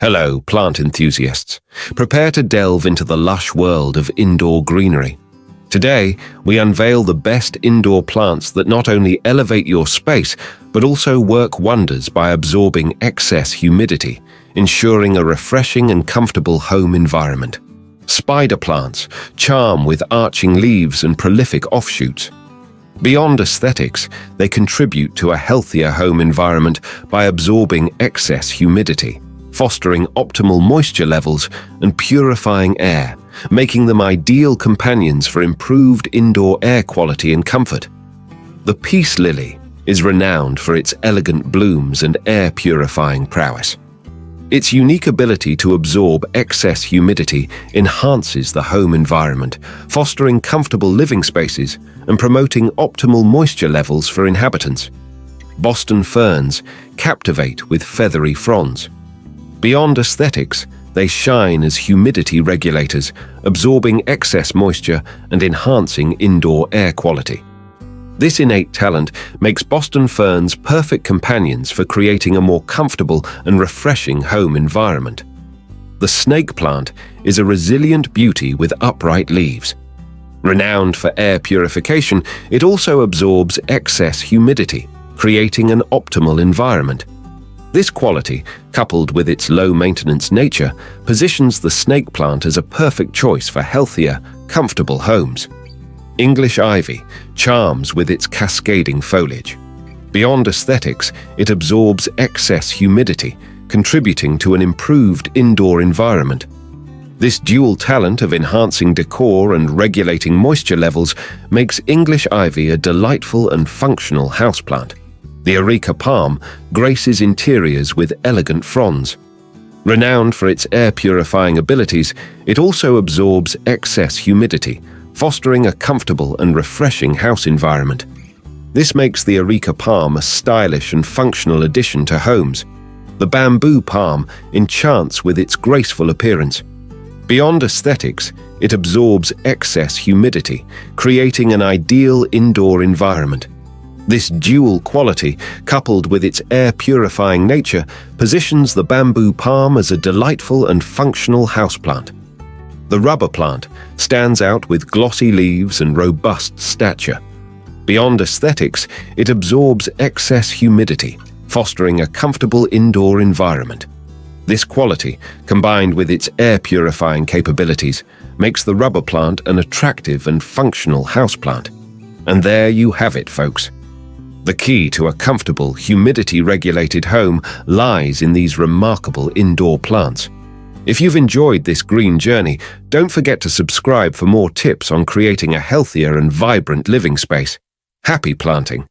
Hello, plant enthusiasts. Prepare to delve into the lush world of indoor greenery. Today, we unveil the best indoor plants that not only elevate your space, but also work wonders by absorbing excess humidity, ensuring a refreshing and comfortable home environment. Spider plants charm with arching leaves and prolific offshoots. Beyond aesthetics, they contribute to a healthier home environment by absorbing excess humidity, fostering optimal moisture levels and purifying air, making them ideal companions for improved indoor air quality and comfort. The peace lily is renowned for its elegant blooms and air-purifying prowess. Its unique ability to absorb excess humidity enhances the home environment, fostering comfortable living spaces and promoting optimal moisture levels for inhabitants. Boston ferns captivate with feathery fronds. Beyond aesthetics, they shine as humidity regulators, absorbing excess moisture and enhancing indoor air quality. This innate talent makes Boston ferns perfect companions for creating a more comfortable and refreshing home environment. The snake plant is a resilient beauty with upright leaves. Renowned for air purification, it also absorbs excess humidity, creating an optimal environment. This quality, coupled with its low-maintenance nature, positions the snake plant as a perfect choice for healthier, comfortable homes. English ivy charms with its cascading foliage. Beyond aesthetics, it absorbs excess humidity, contributing to an improved indoor environment. This dual talent of enhancing decor and regulating moisture levels makes English ivy a delightful and functional houseplant. The areca palm graces interiors with elegant fronds. Renowned for its air-purifying abilities, it also absorbs excess humidity, fostering a comfortable and refreshing house environment. This makes the areca palm a stylish and functional addition to homes. The bamboo palm enchants with its graceful appearance. Beyond aesthetics, it absorbs excess humidity, creating an ideal indoor environment. This dual quality, coupled with its air-purifying nature, positions the bamboo palm as a delightful and functional houseplant. The rubber plant stands out with glossy leaves and robust stature. Beyond aesthetics, it absorbs excess humidity, fostering a comfortable indoor environment. This quality, combined with its air-purifying capabilities, makes the rubber plant an attractive and functional houseplant. And there you have it, folks. The key to a comfortable, humidity-regulated home lies in these remarkable indoor plants. If you've enjoyed this green journey, don't forget to subscribe for more tips on creating a healthier and vibrant living space. Happy planting!